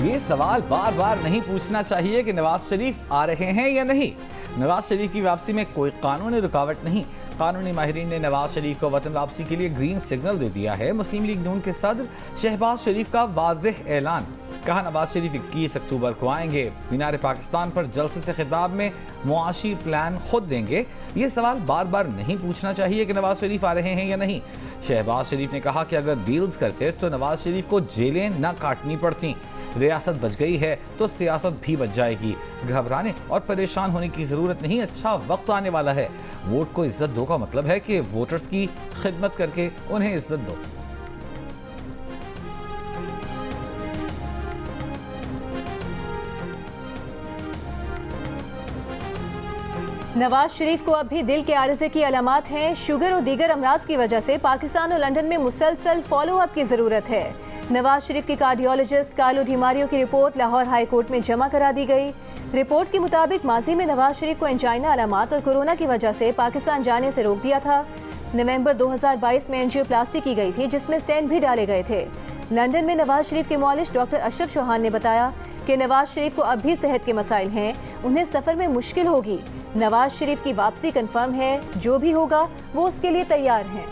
ये सवाल बार बार नहीं पूछना चाहिए कि नवाज शरीफ आ रहे हैं या नहीं। नवाज शरीफ की वापसी में कोई कानूनी रुकावट नहीं। कानूनी माहिरीन ने नवाज शरीफ को वतन वापसी के लिए ग्रीन सिग्नल दे दिया है। मुस्लिम लीग नून के सदर शहबाज शरीफ का वाज़ेह ऐलान, कहा नवाज शरीफ 21 अक्टूबर को आएंगे। मीनार पाकिस्तान पर जलसे से खिताब में मुआशी प्लान खुद देंगे। ये सवाल बार बार नहीं पूछना चाहिए कि नवाज शरीफ आ रहे हैं या नहीं। शहबाज शरीफ ने कहा कि अगर डील्स करते तो नवाज शरीफ को जेलें न काटनी पड़ती। रियासत बच गई है तो सियासत भी बच जाएगी। घबराने और परेशान होने की जरूरत नहीं, अच्छा वक्त आने वाला है। वोट को इज्जत दो का मतलब है कि वोटर्स की खिदमत करके उन्हें इज्जत दो। नवाज शरीफ को अब भी दिल के आर्जे की अलामात हैं। शुगर और दीगर अमराज की वजह से पाकिस्तान और लंदन में मुसलसल फॉलोअप की जरूरत है। नवाज शरीफ के कार्डियोलॉजिस्ट कार्लो डिमारियो की रिपोर्ट लाहौर हाई कोर्ट में जमा करा दी गई। रिपोर्ट के मुताबिक माजी में नवाज शरीफ को एंजाइना अलामात और कोरोना की वजह से पाकिस्तान जाने से रोक दिया था। नवंबर 2022 में एंजियोप्लास्टी की गई थी, जिसमें स्टेंट भी डाले गए थे। लंदन में नवाज शरीफ के मौलिश डॉक्टर अशरफ चौहान ने बताया कि नवाज शरीफ को अब भी सेहत के मसाइल हैं, उन्हें सफर में मुश्किल होगी। नवाज शरीफ की वापसी कंफर्म है, जो भी होगा वो उसके लिए तैयार हैं।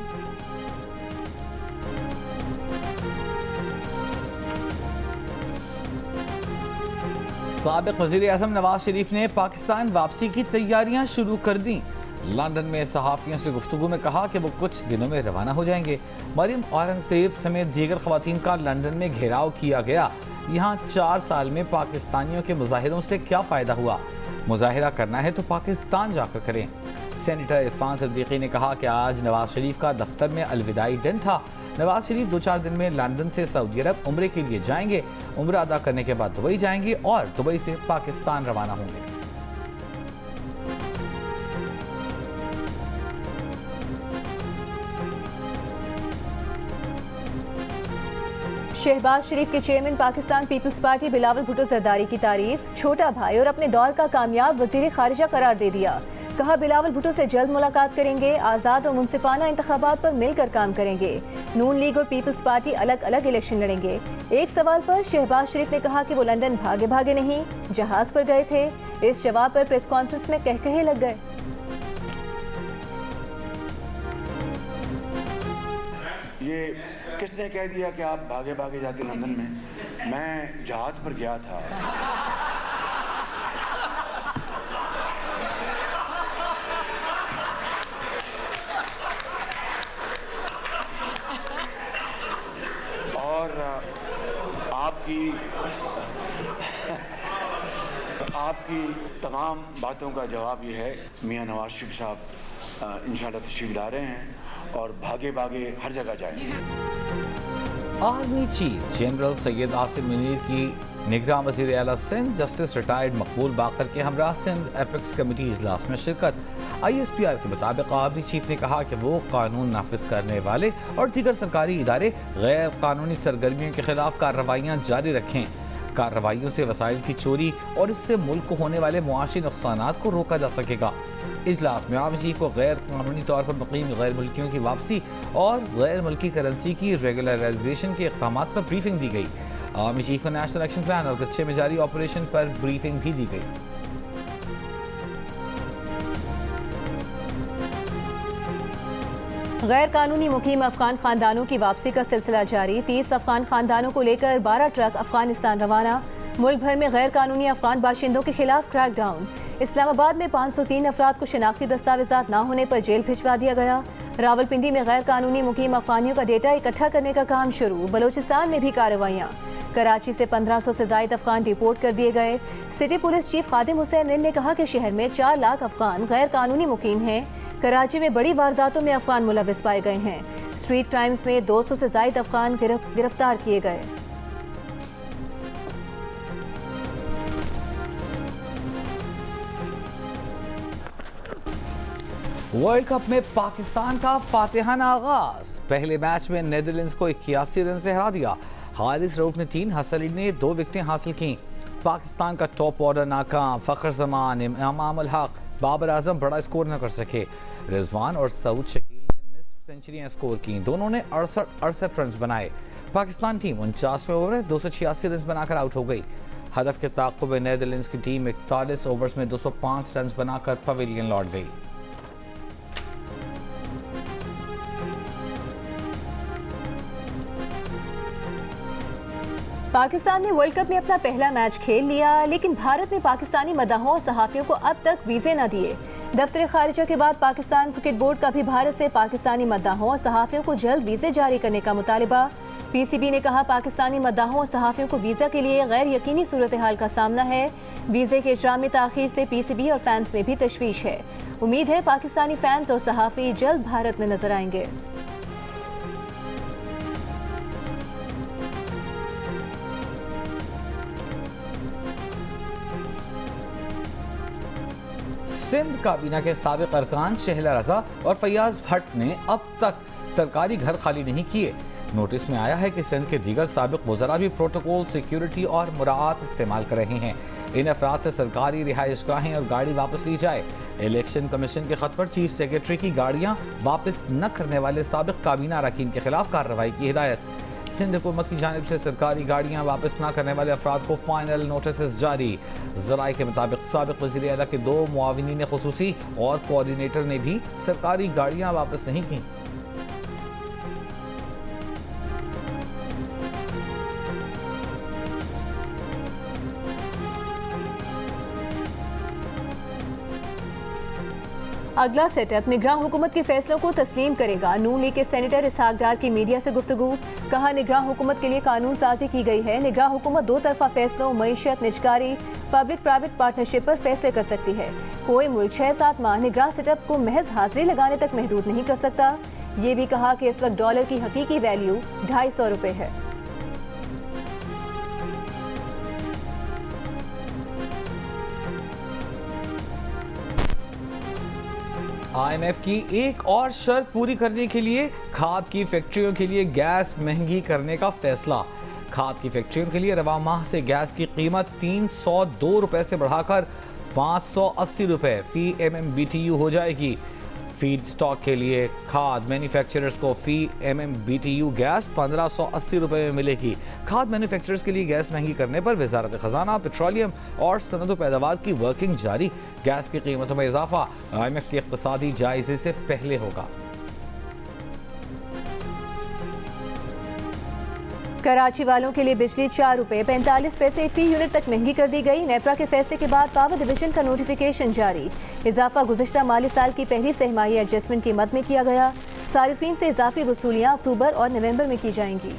साबिक वज़ीर आज़म नवाज शरीफ ने पाकिस्तान वापसी की तैयारियां शुरू कर दी। लंदन में सहाफ़ियों से गुफ्तगू में कहा कि वो कुछ दिनों में रवाना हो जाएंगे। मरियम औरंगज़ेब समेत दीगर ख़वातीन का लंदन में घेराव किया गया। यहाँ 4 साल में पाकिस्तानियों के मुजाहिरों से क्या फ़ायदा हुआ? मुजाहिरा करना है तो पाकिस्तान जाकर करें। सेनेटर इरफान सिद्दीकी ने कहा कि आज नवाज शरीफ का दफ्तर में अलविदाई दिन था। नवाज शरीफ 2-4 दिन में लंदन से सऊदी अरब उम्रे के लिए जाएंगे। उम्र अदा करने के बाद दुबई जाएंगे और दुबई से पाकिस्तान रवाना होंगे। शहबाज शरीफ के चेयरमैन पाकिस्तान पीपल्स पार्टी बिलावल भुट्टो जरदारी की तारीफ, छोटा भाई और अपने दौर का कामयाब वजीर खारिजा करार दे दिया। कहा बिलावल भुट्टो से जल्द मुलाकात करेंगे, आज़ाद और मुनसिफाना इंतखाबात पर मिलकर काम करेंगे। नून लीग और पीपल्स पार्टी अलग अलग इलेक्शन लड़ेंगे। एक सवाल पर शहबाज शरीफ ने कहा कि वो लंदन भागे भागे नहीं, जहाज पर गए थे। इस जवाब पर प्रेस कॉन्फ्रेंस में कहकहे लग गए। ये किसने कह दिया कि आप भागे भागे जाते लंदन में? मैं जहाज पर गया था। और आपकी तमाम बातों का जवाब ये है, मियां नवाज शरीफ साहब इंशाल्लाह तशरीफ ला रहे हैं और भागे भागे हर जगह जाएंगे। Army chief general Syed Asim Munir की निगरान वज़ीर आला सिंध जस्टिस रिटायर्ड मकबूल बाकर के हमरा सिंध एपेक्स कमेटी इजलास में शिरकत। ISPR के मुताबिक आर्मी चीफ ने कहा कि वो कानून नाफिज करने वाले और दीगर सरकारी इदारे गैर कानूनी सरगर्मियों के खिलाफ कार्रवाइयाँ जारी रखें। कार्रवाइयों से वसाइल की चोरी और इससे मुल्क को होने वाले मुआशी नुकसानात को रोका जा सकेगा। इजलास में आर्मी चीफ को गैर कानूनी तौर पर मुकीम गैर मुल्कियों की वापसी और गैर मुल्की करेंसी की रेगुलराइजेशन के इक़दाम पर ब्रीफिंग दी गई। आर्मी चीफ को नेशनल एक्शन प्लान और कच्चे में जारी ऑपरेशन पर ब्रीफिंग भी दी गई। गैर कानूनी मुकीम अफगान खानदानों की वापसी का सिलसिला जारी। 30 अफगान खानदानों को लेकर 12 ट्रक अफगानिस्तान रवाना। मुल्क भर में गैर कानूनी अफगान बाशिंदों के खिलाफ क्रैकडाउन। इस्लामाबाद में 503 अफराद को शनाख्ती दस्तावेजात न होने पर जेल भिजवा दिया गया। रावलपिंडी में गैर कानूनी मुकीम अफगानियों का डेटा इकट्ठा करने का काम शुरू। बलोचिस्तान में भी कार्रवाइयाँ। कराची से 1500 से जायद अफगान डिपोर्ट कर दिए गए। सिटी पुलिस चीफ खादिम हुसैन ने कहा कि शहर में 4 लाख अफगान गैर कानूनी मुकीम हैं। कराची में बड़ी वारदातों में अफगान मुलविस पाए गए हैं। स्ट्रीट क्राइम्स में 200 से जायद अफगान गिरफ्तार किए गए। वर्ल्ड कप में पाकिस्तान का फातिहाना आगाज। पहले मैच में नीदरलैंड्स को 81 रन से हरा दिया। हारिस रऊफ ने 3, हसन अली ने 2 विकेटें हासिल की। पाकिस्तान का टॉप ऑर्डर नाकाम। फ़खर जमान, इमाम उल हक, बाबर आजम बड़ा स्कोर न कर सके। रिजवान और सऊद शकील ने निस्फ सेंचुरियां स्कोर की। दोनों ने 68 रन बनाए। पाकिस्तान टीम 49वें ओवर में 286 रन बनाकर आउट हो गई। हदफ के ताक़ुब में नीदरलैंड्स की टीम 41 ओवर्स में 205 रन बनाकर पवेलियन लौट गई। पाकिस्तान ने वर्ल्ड कप में अपना पहला मैच खेल लिया, लेकिन भारत ने पाकिस्तानी मदाहों और सहाफ़ियों को अब तक वीज़े न दिए। दफ्तर खारिजा के बाद पाकिस्तान क्रिकेट बोर्ड का भी भारत से पाकिस्तानी मदाहों और सहाफ़ियों को जल्द वीज़े जारी करने का मुतालिबा। पीसीबी ने कहा पाकिस्तानी मदाहों और सहाफ़ियों को वीज़ा के लिए गैर यकीनी सूरत हाल का सामना है। वीज़े के इजरा में ताख़ीर से पीसीबी और फैंस में भी तशवीश है। उम्मीद है पाकिस्तानी फैंस और सहाफ़ी जल्द भारत में नजर आएंगे। सिंध काबीना के साबिक अरकान शहला रजा और फैयाज भट्ट ने अब तक सरकारी घर खाली नहीं किए। नोटिस में आया है कि सिंध के दीगर साबिक वज़रा भी प्रोटोकॉल, सिक्योरिटी और मुराआत इस्तेमाल कर रहे हैं। इन अफराद से सरकारी रिहाइशगाहें और गाड़ी वापस ली जाए। इलेक्शन कमीशन के खत पर चीफ सेक्रेटरी की गाड़ियां वापस न करने वाले साबिक काबीना अरकान के खिलाफ कार्रवाई की हिदायत। सिंध हुकूमत की जानिब से सरकारी गाड़ियां वापस न करने वाले अफराद को फाइनल नोटिस जारी। ज़राए के मुताबिक साबिक वज़ीर आला के 2 मुआविनीन खुसूसी और कोऑर्डिनेटर ने भी सरकारी गाड़ियां वापस नहीं की। अगला सेटअप निगरान हुकूमत के फैसलों को तस्लीम करेगा। नून लीग के सेनेटर इसहाक डार की मीडिया से गुफ्तगू। कहा निगरान हुकूमत के लिए कानून साजी की गई है। निगरान हुकूमत 2 तरफा फैसलों, मईशत, निजकारी, पब्लिक प्राइवेट पार्टनरशिप पर फैसले कर सकती है। कोई मुल्क 6-7 माह निगरान सेटअप को महज हाजिरी लगाने तक महदूद नहीं कर सकता। ये भी कहा कि इस वक्त डॉलर की हकीकी वैल्यू 250 रुपये है। IMF की एक और शर्त पूरी करने के लिए खाद की फैक्ट्रियों के लिए गैस महंगी करने का फैसला। खाद की फैक्ट्रियों के लिए रवा माह से गैस की कीमत 302 रुपए से बढ़ाकर 580 रुपए फी MMBTU हो जाएगी। फीड स्टॉक के लिए खाद मैन्युफैक्चरर्स को फी MMBTU गैस 1580 रुपए में मिलेगी। खाद मैन्युफैक्चरर्स के लिए गैस महंगी करने पर वजारत खजाना, पेट्रोलियम और सनद पैदावार की वर्किंग जारी। गैस की कीमतों में इजाफा IMF के इक़्तिसादी जायजे से पहले होगा। कराची वालों के लिए बिजली 4 रुपये 45 पैसे फी यूनिट तक महंगी कर दी गई। नेपरा के फैसले के बाद पावर डिवीजन का नोटिफिकेशन जारी। इजाफा गुज़िश्ता माली साल की पहली सहमाही एडजस्टमेंट की मद में किया गया। सारिफीन से इजाफी वसूलियाँ अक्टूबर और नवंबर में की जाएंगी।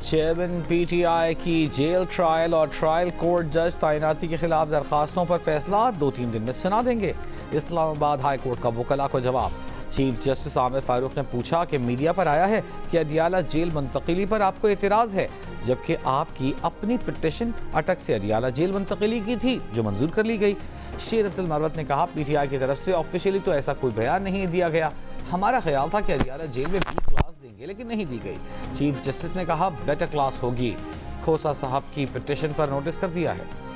चेयरमैन PTI की जेल ट्रायल और ट्रायल कोर्ट जज तैनाती के खिलाफ दरखास्तों पर फैसला 2-3 दिन में सुना देंगे। इस्लामाबाद हाई कोर्ट का वकला को जवाब। चीफ जस्टिस आमिर फारूक ने पूछा कि मीडिया पर आया है कि अडियाला जेल मुंतकिली पर आपको एतराज़ है, जबकि आपकी अपनी पिटिशन अटक से अडियाला जेल मुंतकिली की थी जो मंजूर कर ली गई। शेर अफजल मरवत ने कहा PTI की तरफ से ऑफिशियली तो ऐसा कोई बयान नहीं दिया गया। हमारा ख्याल था कि अडियाला जेल में B क्लास देंगे, लेकिन नहीं दी गई। चीफ जस्टिस ने कहा बेटर क्लास होगी। खोसा साहब की पिटिशन पर नोटिस कर दिया है।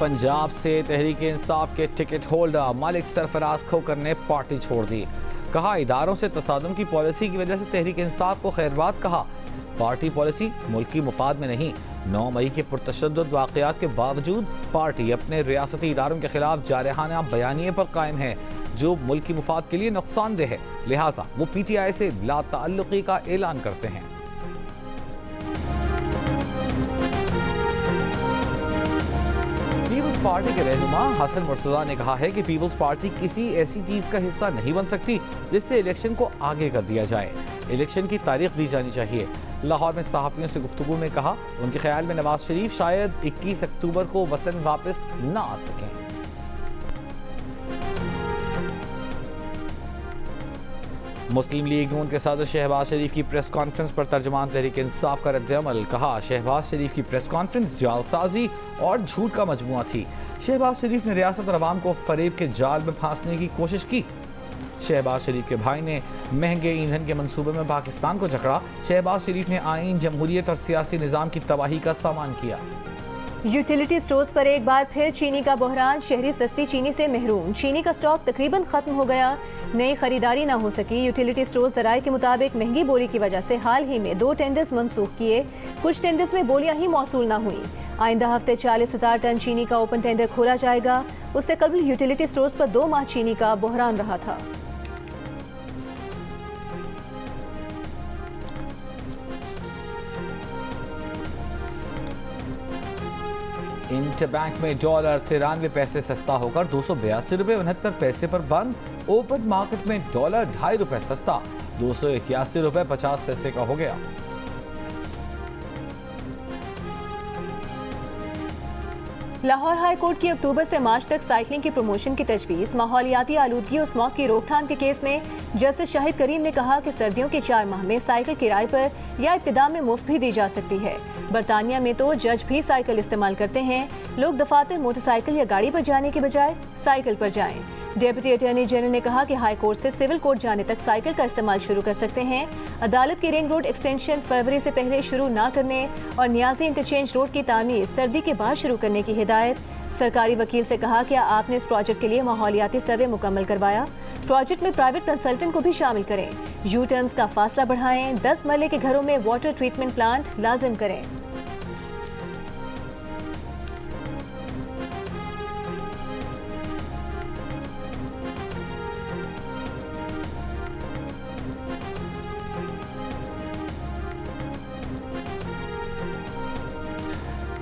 पंजाब से तहरीक इंसाफ के टिकट होल्डर मलिक सरफराज खोकर ने पार्टी छोड़ दी। कहा इदारों से तसादुम की पॉलिसी की वजह से तहरीक इंसाफ को खैरबाद कहा। पार्टी पॉलिसी मुल्क की मुफाद में नहीं। 9 मई के पुरतशद्दुद वाक़यात के बावजूद पार्टी अपने रियासती इदारों के खिलाफ जारहाना बयानिए पर कायम है जो मुल्क की मुफाद के लिए नुकसानदेह है। लिहाजा वो PTI से ला ताल्लुकी का ऐलान करते हैं। पीपल्स पार्टी के रहनुमा हसन मुर्तज़ा ने कहा है कि पीपल्स पार्टी किसी ऐसी चीज़ का हिस्सा नहीं बन सकती जिससे इलेक्शन को आगे कर दिया जाए। इलेक्शन की तारीख दी जानी चाहिए। लाहौर में सहाफ़ियों से गुफ्तगू में कहा उनके ख्याल में नवाज शरीफ शायद 21 अक्टूबर को वतन वापस न आ सकें। मुस्लिम लीग नून के सदर शहबाज शरीफ की प्रेस कॉन्फ्रेंस पर तर्जुमान तहरीक इंसाफ का रद्द-ए-अमल। कहा शहबाज शरीफ की प्रेस कॉन्फ्रेंस जालसाजी और झूठ का मजमुआ थी। शहबाज शरीफ ने रियासत और अवाम को फरेब के जाल में फांसने की कोशिश की। शहबाज शरीफ के भाई ने महंगे ईंधन के मंसूबे में पाकिस्तान को जकड़ा। शहबाज शरीफ ने आईन, जमहूरियत और सियासी निज़ाम की तबाही का सामान किया। यूटिलिटी स्टोर्स पर एक बार फिर चीनी का बहरान। शहरी सस्ती चीनी से महरूम। चीनी का स्टॉक तकरीबन खत्म हो गया, नई खरीदारी ना हो सकी। यूटिलिटी स्टोर्स ज़राए के मुताबिक महंगी बोली की वजह से हाल ही में 2 टेंडर्स मनसूख किए। कुछ टेंडर्स में बोलियां ही मौसूल ना हुई। आइंदा हफ्ते 40,000 टन चीनी का ओपन टेंडर खोला जाएगा। उससे कबल यूटिलिटी स्टोर्स पर 2 माह चीनी का बहरान रहा था। इंटरबैंक में डॉलर 93 पैसे सस्ता होकर 282 रुपये 69 पैसे पर बंद। ओपन मार्केट में डॉलर 2.5 रुपये सस्ता 281 रुपये 50 पैसे का हो गया। लाहौर हाई कोर्ट की अक्टूबर से मार्च तक साइकिलिंग की प्रमोशन की तजवीज़। माहौलियाती आलूदगी और स्मॉग की रोकथाम के केस में जस्टिस शाहिद करीम ने कहा कि सर्दियों के 4 माह में साइकिल किराए पर या इब्तिदा में मुफ्त भी दी जा सकती है। बरतानिया में तो जज भी साइकिल इस्तेमाल करते हैं। लोग दफातर मोटरसाइकिल या गाड़ी पर जाने के बजाय साइकिल पर जाएं। डेप्यूटी अटॉर्नी जनरल ने कहा कि हाई कोर्ट से सिविल कोर्ट जाने तक साइकिल का इस्तेमाल शुरू कर सकते हैं। अदालत की रिंग रोड एक्सटेंशन फरवरी से पहले शुरू न करने और नियाजी इंटरचेंज रोड की तामीर सर्दी के बाद शुरू करने की हिदायत। सरकारी वकील से कहा कि आपने इस प्रोजेक्ट के लिए माहौलियाती सर्वे मुकम्मल करवाया। प्रोजेक्ट में प्राइवेट कंसल्टेंट को भी शामिल करें। यू टर्न्स का फासला बढ़ाएं। 10 मरले के घरों में वाटर ट्रीटमेंट प्लांट लाजिम करें।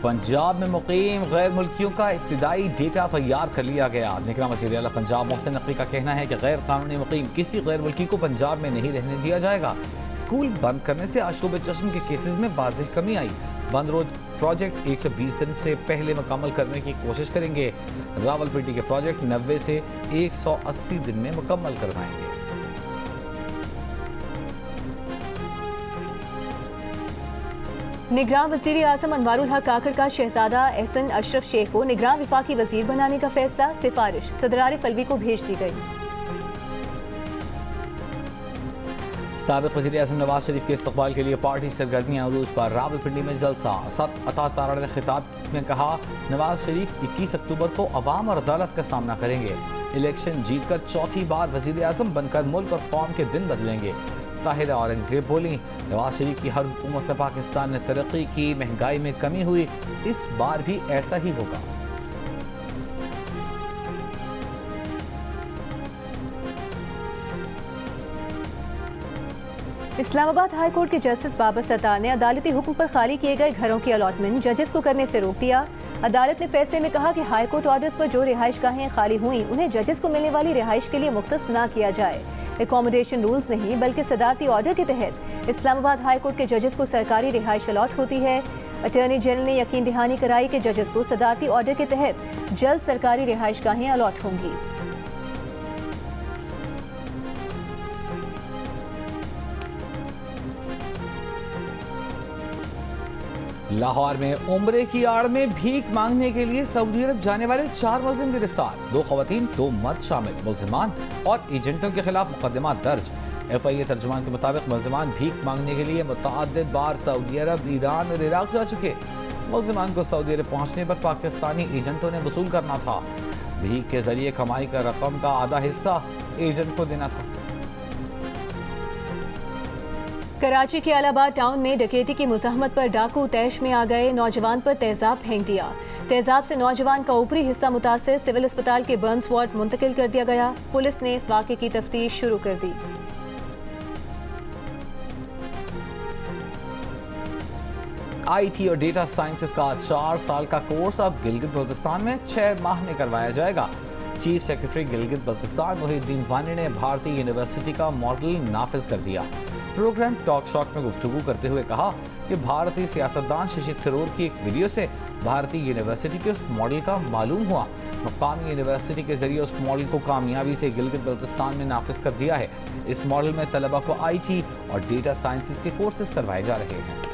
पंजाब में मुकीम गैर मुल्कियों का इब्तिदाई डेटा तैयार कर लिया गया। निगरान वज़ीर आला पंजाब मोहसिन नकवी का कहना है कि गैर कानूनी मुकीम किसी गैर मुल्की को पंजाब में नहीं रहने दिया जाएगा। स्कूल बंद करने से आशूब चश्म के केसेस में वाज़ेह कमी आई। बंद रोड प्रोजेक्ट 120 दिन से पहले मुकम्मल करने की कोशिश करेंगे। रावलपिंडी के प्रोजेक्ट 90 से 180 दिन में मुकम्मल करवाएंगे। निगरान वज़ीर आज़म अनवारुल हक काकड़ का शहजादा एहसन अशरफ शेख को निगरान विफाकी वज़ीर बनाने का फैसला। सिफारिश सदर आरिफ अलवी को भेज दी गई। साबिक़ वज़ीर आज़म नवाज शरीफ के इस्तक़बाल के लिए पार्टी सरगर्मियाँ अरूज पर। रावलपिंडी में जलसा। सत अता तारा ने खिताब में कहा, नवाज शरीफ 21 अक्टूबर को अवाम और अदालत का सामना करेंगे। इलेक्शन जीतकर चौथी बार वज़ीर आज़म बनकर मुल्क और कौम के दिन बदलेंगे। ताहिरा औरंगज़ेब बोली, नवाज शरीफ की हर हुकूमत में पाकिस्तान ने तरक्की की, महंगाई में कमी हुई, इस बार भी ऐसा ही होगा। इस्लामाबाद हाई कोर्ट के जस्टिस बाबर सत्तार ने अदालती हुक्म पर खाली किए गए घरों की अलॉटमेंट जजेस को करने से रोक दिया। अदालत ने फैसले में कहा कि हाई कोर्ट ऑर्डर्स पर जो रिहाइश गाहें खाली हुई उन्हें जजेस को मिलने वाली रिहाइश के लिए मुख्तस ना किया जाए। एकोमोडेशन रूल्स नहीं बल्कि सदारती ऑर्डर के तहत इस्लामाबाद हाई कोर्ट के जजेस को सरकारी रिहाइश अलॉट होती है। अटॉर्नी जनरल ने यकीन दहानी कराई कि जजेस को सदारती ऑर्डर के तहत जल्द सरकारी रिहाइश गाहें अलॉट होंगी। लाहौर में उम्रे की आड़ में भीख मांगने के लिए सऊदी अरब जाने वाले 4 मुलजिम गिरफ्तार। 2 खवातीन 2 मर्द शामिल। मुलजिमान और एजेंटों के खिलाफ मुकदमा दर्ज। FIA तर्जुमान के मुताबिक मुलजिमान भीख मांगने के लिए मुतअद्दिद बार सऊदी अरब, ईरान और इराक जा चुके। मुलजिमान को सऊदी अरब पहुंचने पर पाकिस्तानी एजेंटों ने वसूल करना था। भीख के जरिए कमाई का रकम का आधा हिस्सा एजेंट को देना था। कराची के अलाहाबाद टाउन में डकैती की मुज़ाहमत पर डाकू तैश में आ गए। नौजवान पर तेजाब फेंक दिया। तेजाब से नौजवान का ऊपरी हिस्सा मुतासिर। सिविल अस्पताल के बर्न्स वार्ड मुंतकिल कर दिया गया। पुलिस ने इस वाक़े की तफ्तीश शुरू कर दी। IT और डेटा साइंसेस का 4 साल का कोर्स अब गिलगित बल्तिस्तान में 6 माह में करवाया जाएगा। चीफ सेक्रेटरी गिलगित बल्तिस्तान मोहिउद्दीन वानी ने भारतीय यूनिवर्सिटी का मॉडल नाफिज कर दिया। प्रोग्राम टॉक शॉक में गुफ्तगू करते हुए कहा कि भारतीय सियासतदान शशि थरूर की एक वीडियो से भारतीय यूनिवर्सिटी के उस मॉडल का मालूम हुआ। मुकामी यूनिवर्सिटी के जरिए उस मॉडल को कामयाबी से गिलगित बल्तिस्तान में नाफिज कर दिया है। इस मॉडल में तलबा को IT और डेटा साइंसेस के कोर्सेज करवाए जा रहे हैं।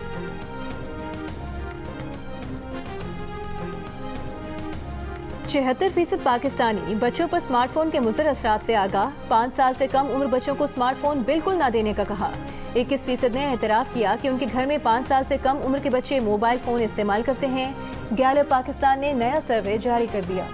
76% पाकिस्तानी बच्चों पर स्मार्टफोन के मुज़र असरात से आगाह। 5 साल से कम उम्र बच्चों को स्मार्टफोन बिल्कुल ना देने का कहा। 21% ने एतराफ़ किया कि उनके घर में 5 साल से कम उम्र के बच्चे मोबाइल फ़ोन इस्तेमाल करते हैं। गैलप पाकिस्तान ने नया सर्वे जारी कर दिया।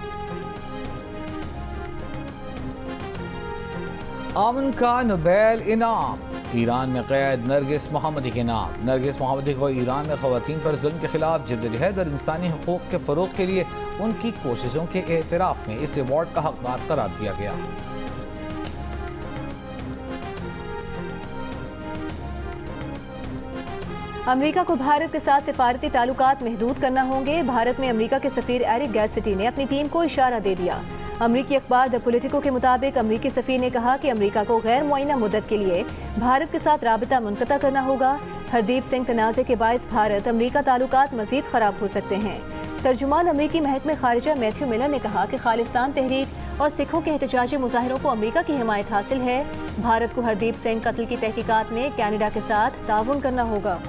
अमन का नोबेल इनाम ईरान में कैद नरगिस मोहम्मदी के नाम। नरगिस मोहम्मदी को ईरान में ख़वातीन पर जुल्म के खिलाफ जद्दोजहद और इंसानी हकूक़ के फ़रोग़ के लिए उनकी कोशिशों के एतराफ़ में इस अवार्ड का हकदार करार दिया गया। अमेरिका को भारत के साथ सिफारती ताल्लुकात महदूद करना होंगे। भारत में अमेरिका के सफ़ीर एरिक गैरसिटी ने अपनी टीम को इशारा दे दिया। अमरीकी अखबार द पॉलिटिको के मुताबिक अमरीकी सफ़ीर ने कहा कि अमरीका को गैर मुअय्यना मुद्दत के लिए भारत के साथ राबता मुनक़ता करना होगा। हरदीप सिंह तनाज़े के बायस भारत अमरीका ताल्लुकात मज़ीद ख़राब हो सकते हैं। तर्जुमान अमरीकी महकमे ख़ारिजा मैथ्यू मिलर ने कहा कि खालिस्तान तहरीक और सिखों के एहतजाजी मुजाहिरों को अमरीका की हिमायत हासिल है। भारत को हरदीप सिंह कत्ल की तहकीकात में कैनेडा के साथ ताउन करना होगा।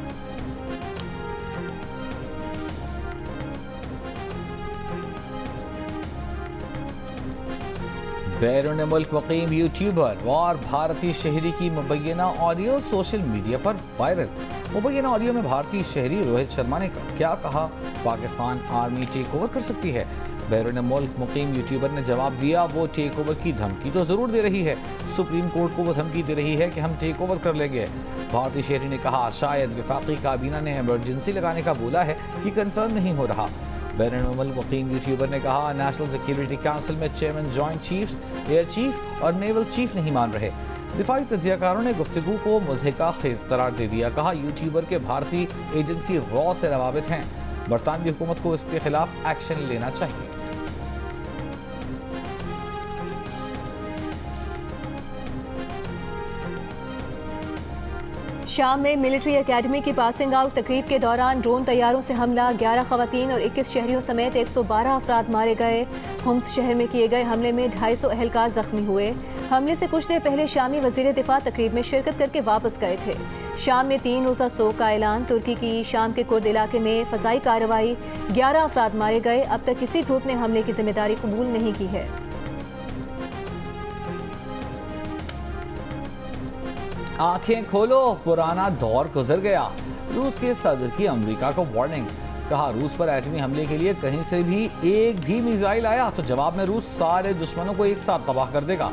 बैरून मुल्क मुकीम यूट्यूबर और भारतीय शहरी की मुबैना ऑडियो सोशल मीडिया पर वायरल। मुबैना ऑडियो में भारतीय शहरी रोहित शर्मा ने क्या कहा? पाकिस्तान आर्मी टेक ओवर कर सकती है। बैरून मुल्क मुकीम यूट्यूबर ने जवाब दिया, वो टेक ओवर की धमकी तो ज़रूर दे रही है। सुप्रीम कोर्ट को वो धमकी दे रही है कि हम टेक ओवर कर लेंगे। भारतीय शहरी ने कहा, शायद वफाकी काबीना ने इमरजेंसी लगाने का बोला है कि कंफर्म नहीं हो रहा। बैरून मुल्क मुकीम यूट्यूबर ने कहा, नेशनल सिक्योरिटी काउंसिल में chairman, joint chiefs, air chief और नेवल चीफ नहीं मान रहे। दिफाई तजियाकारों ने गुफ्तगू को मुज़हिका खेज करार दे दिया। कहा, यूट्यूबर के भारतीय एजेंसी रॉ से रवाबित हैं। बरतानवी हुकूमत को इसके खिलाफ एक्शन लेना चाहिए। शाम में मिलिट्री एकेडमी की पासिंग आउट तकरीब के दौरान ड्रोन तैयारों से हमला। 11 खवातीन और 21 शहरियों समेत 112 अफराद मारे गए। हुम्स शहर में किए गए हमले में 250 अहलकार जख्मी हुए। हमले से कुछ देर पहले शामी वजीर दिफा तकरीब में शिरकत करके वापस गए थे। शाम में 3 रोज़ा सोग का ऐलान। तुर्की की शाम के कुर्द इलाके में फ़ज़ाई कार्रवाई। 11 अफराद मारे गए। अब तक किसी ग्रुप ने हमले की जिम्मेदारी कबूल नहीं की है। आंखें खोलो, पुराना दौर गुजर गया। रूस के सदर की अमेरिका को वार्निंग। कहा, रूस पर एटमी हमले के लिए कहीं से भी एक भी मिसाइल आया तो जवाब में रूस सारे दुश्मनों को एक साथ तबाह कर देगा।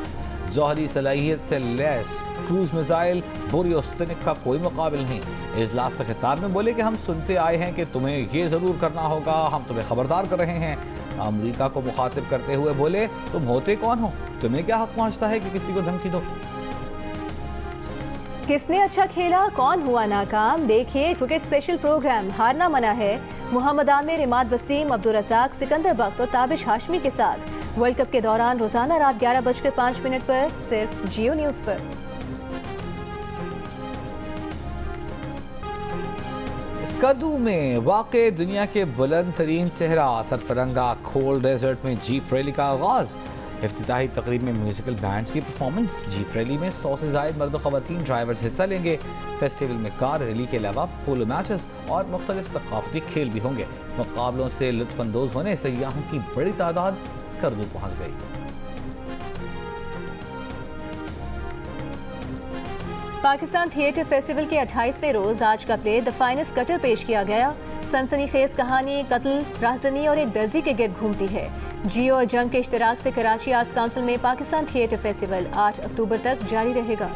जौहरी सलाहियत से लैस क्रूज मिसाइल बोरियोस्तिनिक का कोई मुकाबिल नहीं। इजलास से खिताब में बोले कि हम सुनते आए हैं कि तुम्हें ये ज़रूर करना होगा, हम तुम्हें खबरदार कर रहे हैं। अमेरिका को मुखातिब करते हुए बोले, तुम होते कौन हो? तुम्हें क्या हक पहुँचता है कि किसी को धमकी दो? किसने अच्छा खेला, कौन हुआ नाकाम? देखिए क्रिकेट स्पेशल प्रोग्राम हारना मना है। मोहम्मद आमिर, इमाद वसीम, अब्दुल रज़ाक, सिकंदर बख्त और ताबिश हाशमी के साथ वर्ल्ड कप के दौरान रोजाना रात 11:05 पर सिर्फ जियो न्यूज़ पर। स्कर्दू में वाक़े दुनिया के बुलंद तरीन सहरा सरफरंगा खोल डेजर्ट में जीप रैली का आगाज़। इफ्तिताही तकरीब में म्यूजिकल बैंड्स की परफॉर्मेंस। जीप रैली में 100 से ज़ायद मर्द और ख़वातीन ड्राइवर्स हिस्सा लेंगे। फेस्टिवल में कार रैली के अलावा पोलो मैचेस और मुख्तलिफ सकाफती खेल भी होंगे। मुकाबलों से लुत्फ़अंदोज़ होने सयाहों की बड़ी तादाद स्कर्दू पहुँच गई। पाकिस्तान थिएटर फेस्टिवल के 28वें रोज आज का प्ले द फाइनेस्ट कटर पेश किया गया। सनसनीखेज कहानी कत्ल, राहज़नी और एक दर्जी के गिर्द घूमती है। जियो और जंग के इश्तराक से कराची आर्ट्स काउंसिल में पाकिस्तान थिएटर फेस्टिवल 8 अक्टूबर तक जारी रहेगा।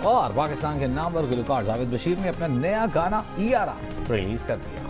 और पाकिस्तान के नामवर गुलकार जावेद बशीर ने अपना नया गाना यारा रिलीज कर दिया।